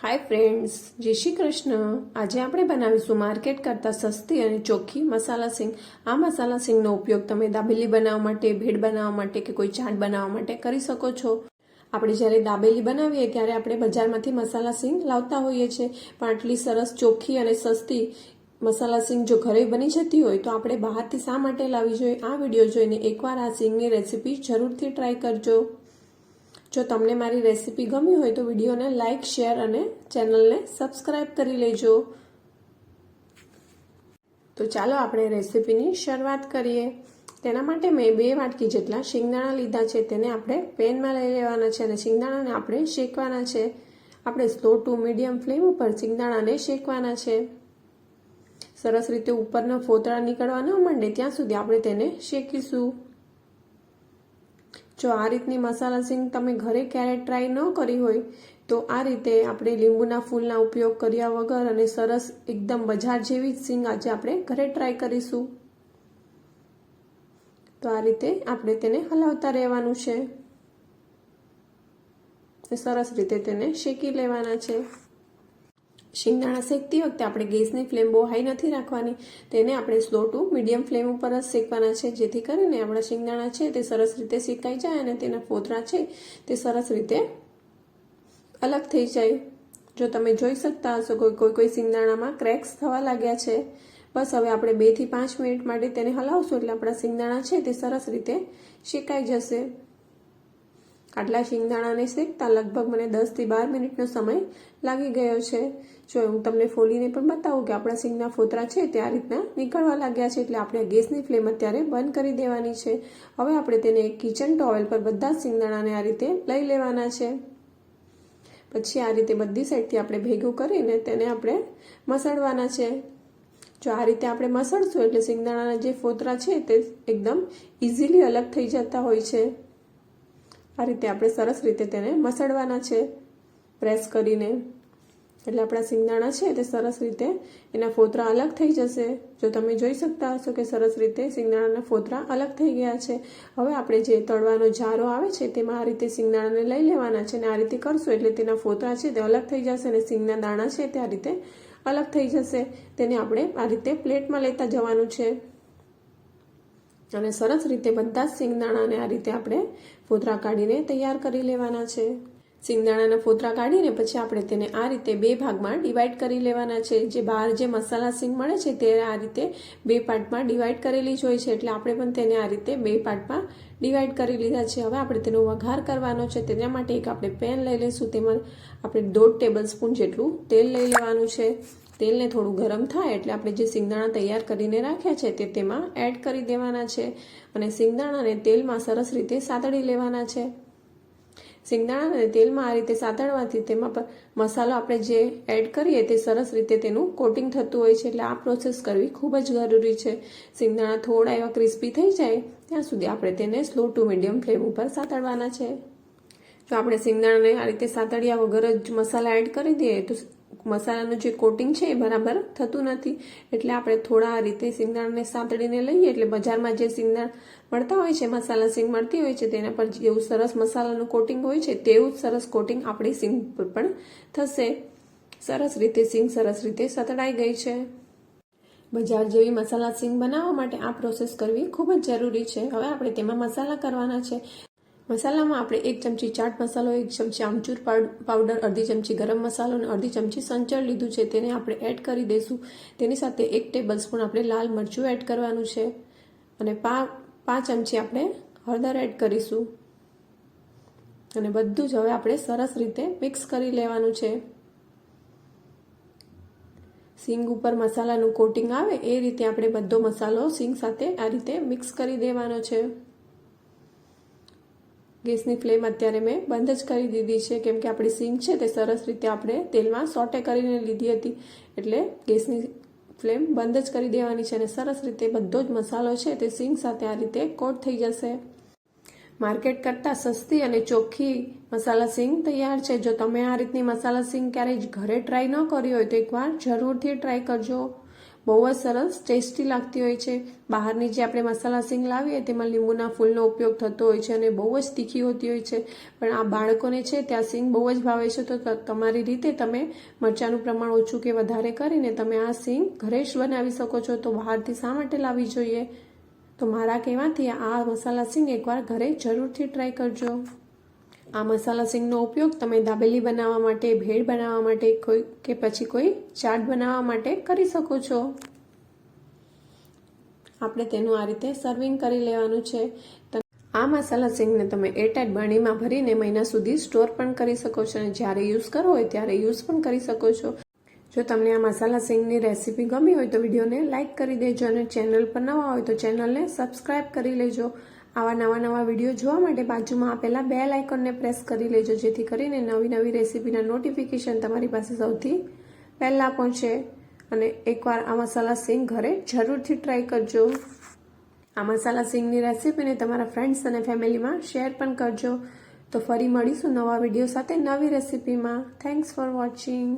Hi friends, જય શ્રી કૃષ્ણ। આજે આપણે બનાવીશું માર્કેટ કરતાં સસ્તી અને ચોખ્ખી મસાલા સિંગ। આ મસાલા સિંગનો ઉપયોગ તમે દાબેલી બનાવવા માટે, ભેળ બનાવવા માટે કે કોઈ ચાટ બનાવવા માટે કરી શકો છો। આપણે જ્યારે દાબેલી બનાવીએ ત્યારે આપણે બજારમાંથી મસાલા સિંગ લાવતા હોઈએ છીએ, પણ આટલી સરસ ચોખ્ખી અને સસ્તી મસાલા સિંગ જો ઘરે બની જતી હોય તો આપણે બહારથી શા માટે લાવવી જોઈએ? આ વિડીયો જોઈને એકવાર આ સિંગની રેસીપી જરૂરથી ટ્રાય કરજો। જો તમને મારી રેસીપી ગમી હોય તો વિડીયોને લાઇક, શેર અને ચેનલને સબસ્ક્રાઇબ કરી લેજો। તો ચાલો આપણે રેસીપીની શરૂઆત કરીએ। તેના માટે મેં 2 વાટકી જેટલા શિંગદાણા લીધા છે, તેને આપણે પેનમાં લઈ લેવાના છે અને શિંગદાણાને આપણે શેકવાના છે। આપણે સ્લો ટુ મીડિયમ ફ્લેમ ઉપર શિંગદાણાને શેકવાના છે। સરસ રીતે ઉપરના ફોતરા નીકળવા ન માંડે ત્યાં સુધી આપણે તેને શેકીશું। જો આ રીતની મસાલા સિંગ તમે ઘરે ક્યારેય ટ્રાય ન કરી હોય તો આ રીતે આપણે લીંબુના ફૂલના ઉપયોગ કર્યા વગર અને સરસ એકદમ બજાર જેવી જ સિંગ આજે આપણે ઘરે ટ્રાય કરીશું। તો આ રીતે આપણે તેને હલાવતા રહેવાનું છે, સરસ રીતે તેને શેકી લેવાના છે। શિંગદાણા શેકતી વખતે આપણે ગેસની ફ્લેમ બહુ હાઈ નથી રાખવાની, તેને આપણે સ્લો ટુ મીડિયમ ફ્લેમ ઉપર જ શેકવાના છે, જેથી કરીને આપણા શિંગદાણા છે તે સરસ રીતે શેકાઈ જાય અને તેના ફોતરા છે તે સરસ રીતે અલગ થઈ જાય। જો તમે જોઈ શકતા હશો કોઈ શિંગદાણામાં ક્રેક્સ થવા લાગ્યા છે, બસ હવે આપણે 2 થી 5 મિનિટ માટે તેને હલાવશું એટલે આપણા શિંગદાણા છે તે સરસ રીતે શેકાઈ જશે। આટલા શિંગદાણાને શેકતા લગભગ મને 10 થી 12 મિનિટનો સમય લાગી ગયો છે। જો હું તમને ફોલીને પણ બતાવું કે આપણા સિંગના ફોતરા છે તે આ રીતના નીકળવા લાગ્યા છે, એટલે આપણે ગેસની ફ્લેમ અત્યારે બંધ કરી દેવાની છે। હવે આપણે તેને એક કિચન ટોવેલ પર બધા જ શિંગદાણાને આ રીતે લઈ લેવાના છે। પછી આ રીતે બધી સાઈડથી આપણે ભેગું કરીને તેને આપણે મસળવાના છે। જો આ રીતે આપણે મસળશું એટલે શિંગદાણાના જે ફોતરા છે તે એકદમ ઇઝીલી અલગ થઈ જતા હોય છે। આ રીતે આપણે સરસ રીતે તેને મસળવાના છે પ્રેસ કરીને, એટલે આપણા શિંગદાણા છે તે સરસ રીતે એના ફોતરા અલગ થઈ જશે। જો તમે જોઈ શકતા હશો કે સરસ રીતે શિંગદાણાના ફોતરા અલગ થઈ ગયા છે। હવે આપણે જે તળવાનો જારો આવે છે તેમાં આ રીતે શિંગદાણાને લઈ લેવાના છે અને આ રીતે કરશું એટલે તેના ફોતરા છે તે અલગ થઈ જશે અને શિંગના દાણા છે તે આ રીતે અલગ થઈ જશે। તેને આપણે આ રીતે પ્લેટમાં લેતા જવાનું છે અને સરસ રીતે બધા જ શિંગદાણાને આ રીતે આપણે ફોતરા કાઢીને તૈયાર કરી લેવાના છે। શિંગદાણાના ફોતરા કાઢીને પછી આપણે તેને આ રીતે 2 ભાગમાં ડિવાઈડ કરી લેવાના છે। જે બહાર જે મસાલા સિંગ મળે છે તે આ રીતે 2 પાર્ટમાં ડિવાઈડ કરેલી જ હોય છે, એટલે આપણે પણ તેને આ રીતે 2 પાર્ટમાં ડિવાઈડ કરી લીધા છે। હવે આપણે તેનો વઘાર કરવાનો છે, તેના માટે એક આપણે પેન લઈ લઈશું, તેમાં આપણે 1.5 ટેબલસ્પૂન જેટલું તેલ લઈ લેવાનું છે। તેલને થોડું ગરમ થાય એટલે આપણે જે શિંગદાણા તૈયાર કરીને રાખ્યા છે તે તેમાં એડ કરી દેવાના છે અને શિંગદાણાને તેલમાં સરસ રીતે સાતળી લેવાના છે। શિંગદાણાને તેલમાં આ રીતે સાતળવાથી તેમાં પર મસાલો આપણે જે એડ કરીએ તે સરસ રીતે તેનું કોટિંગ થતું હોય છે, એટલે આ પ્રોસેસ કરવી ખૂબ જ જરૂરી છે। શિંગદાણા થોડા એવા ક્રિસ્પી થઈ જાય ત્યાં સુધી આપણે તેને સ્લો ટુ મીડિયમ ફ્લેમ ઉપર સાતળવાના છે। જો આપણે શિંગદાણાને આ રીતે સાતળ્યા વગર જ મસાલા એડ કરી દઈએ તો મસાલાનું જે કોટિંગ છે એ બરાબર થતું નથી, એટલે આપણે થોડા આ રીતે શિંગદાણાને સાતળીને લઈએ એટલે બજારમાં જે શિંગદાણા મળતા હોય છે, મસાલા સિંગ મળતી હોય છે, તેના પર જેવું સરસ મસાલાનું કોટિંગ હોય છે તેવું જ સરસ કોટિંગ આપણી સિંગ પર પણ થશે। સરસ રીતે સિંગ સરસ રીતે સતળાઈ ગઈ છે। બજાર જેવી મસાલા સિંગ બનાવવા માટે આ પ્રોસેસ કરવી ખૂબ જ જરૂરી છે। હવે આપણે તેમાં મસાલા કરવાના છે। મસાલામાં આપણે 1 ચમચી ચાટ મસાલો, 1 ચમચી આમચૂર પાવડર, અડધી ચમચી ગરમ મસાલો અને અડધી ચમચી સંચળ લીધું છે, તેને આપણે એડ કરી દઈશું। તેની સાથે 1 ટેબલસ્પૂન આપણે લાલ મરચું એડ કરવાનું છે અને 5 ચમચી આપણે હળદર એડ કરીશું અને બધું જ હવે આપણે સરસ રીતે મિક્સ કરી લેવાનું છે। સિંગ ઉપર મસાલાનું કોટિંગ આવે એ રીતે આપણે બધો મસાલો સિંગ સાથે આ રીતે મિક્સ કરી દેવાનો છે। ગેસની ફ્લેમ અત્યારે મેં બંધ જ કરી દીધી છે, કેમ કે આપણી સિંગ છે તે સરસ રીતે આપણે તેલમાં સોટે કરીને લીધી હતી, એટલે ગેસની ફ્લેમ બંધ જ કરી દેવાની છે અને સરસ રીતે બધો જ મસાલો છે તે સિંગ સાથે આ રીતે કોટ થઈ જશે। માર્કેટ કરતાં સસ્તી અને ચોખ્ખી મસાલા સિંગ તૈયાર છે। જો તમે આ રીતની મસાલા સિંગ ક્યારેય ઘરે ટ્રાય ન કરી હોય તો એકવાર જરૂરથી ટ્રાય કરજો। બહુ જ સરસ ટેસ્ટી લાગતી હોય છે. બહારની જે આપણે મસાલા સિંગ લાવીએ તેમાં લીંબુના ફૂલનો ઉપયોગ થતો હોય છે અને બહુ જ તીખી હોતી હોય છે, પણ આ બાળકોને છે ત્યાં સિંગ બહુ જ ભાવે છે. તો તમારી રીતે તમે મરચાંનું પ્રમાણ ઓછું કે વધારે કરીને તમે આ સિંગ ઘરે જ બનાવી શકો છો. તો બહારથી શા માટે લાવવી જોઈએ? તો મારા કહેવાથી આ મસાલા સિંગ એકવાર ઘરે જરૂરથી ટ્રાય કરજો. આ મસાલા સિંગનો ઉપયોગ તમે દાબેલી બનાવવા માટે, ભેળ બનાવવા માટે કે પછી કોઈ ચાટ બનાવવા માટે કરી શકો છો. આપણે તેનું આ રીતે સર્વિંગ કરી લેવાનું છે. આ મસાલા સિંગને તમે એરટાઇટ બરણીમાં ભરીને મહિના સુધી સ્ટોર પણ કરી શકો છો અને જ્યારે યુઝ કરવો હોય ત્યારે યુઝ પણ કરી શકો છો. જો તમને આ મસાલા સિંગની રેસીપી ગમી હોય તો વિડીયોને લાઇક કરી દેજો અને ચેનલ પર નવા હોય તો ચેનલને સબસ્ક્રાઇબ કરી લેજો. આવા નવા વિડીયો જોવા માટે બાજુમાં આપેલા બેલ આઇકોનને પ્રેસ કરી લેજો, જેથી કરીને નવી રેસીપીના નોટિફિકેશન તમારી પાસે સૌથી પહેલાં પહોંચે. અને એકવાર આ મસાલા સિંગ ઘરે જરૂરથી ટ્રાય કરજો. આ મસાલા સિંગની રેસીપીને તમારા ફ્રેન્ડ્સ અને ફેમિલીમાં શેર પણ કરજો. તો ફરી મળીશું નવા વિડીયો સાથે નવી રેસીપીમાં. Thanks for watching.